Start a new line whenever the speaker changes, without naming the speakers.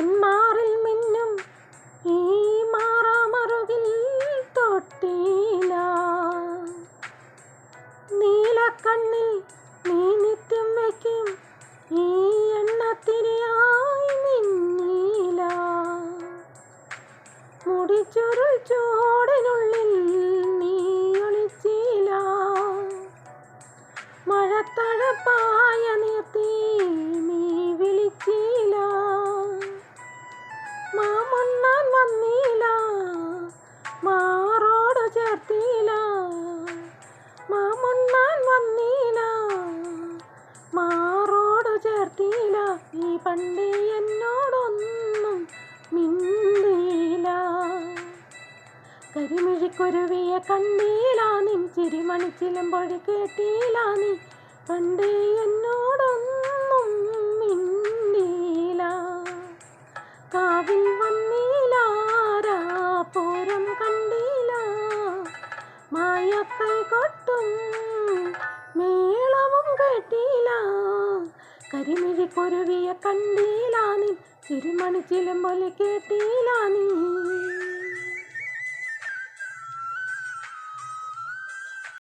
എന്മാറിൽ മിന്നും ഈ മാറാമറുകിൽ തൊട്ടില്ല. നീലക്കണ്ണിൽ നീ നിത്യം വയ്ക്കും ഈ എണ്ണത്തിരിയായി മിന്നീല. മുടിച്ചുരുൾ ചൂടിനുള്ളിൽ നീ ഒളിച്ചില്ല. മഴത്തഴപ്പായ നീർത്തി നീ വിളിച്ചില്ല. മാമുണ്ണാൻ വന്നില്ല, മാറോട് ചേർത്തില്ല. മാമുണ്ണാൻ വന്നില്ല, മാറോട് ചേർത്തില്ല. ഈ പണ്ടേ എന്നോടൊന്നും മിണ്ടിയില്ല. കരിമിഴിക്കുരുവിയെ കണ്ടില്ല, നിൻ ചിരിമണിച്ചിലമ്പൊഴി കേട്ടില്ല. നീ പണ്ടേ എന്നോടൊന്നും മിണ്ടിയില്ല. കാവിൽ വന്നില്ല, പൂരം കണ്ടില്ല. മായക്കൈ കൊട്ടും മേളവും കേട്ടില്ല. കരിമിഴിക്കുരുവിയെ കണ്ടില്ല, നിൻ ചിരിമണിച്ചിലമ്പൊഴി കേട്ടില്ല. നീ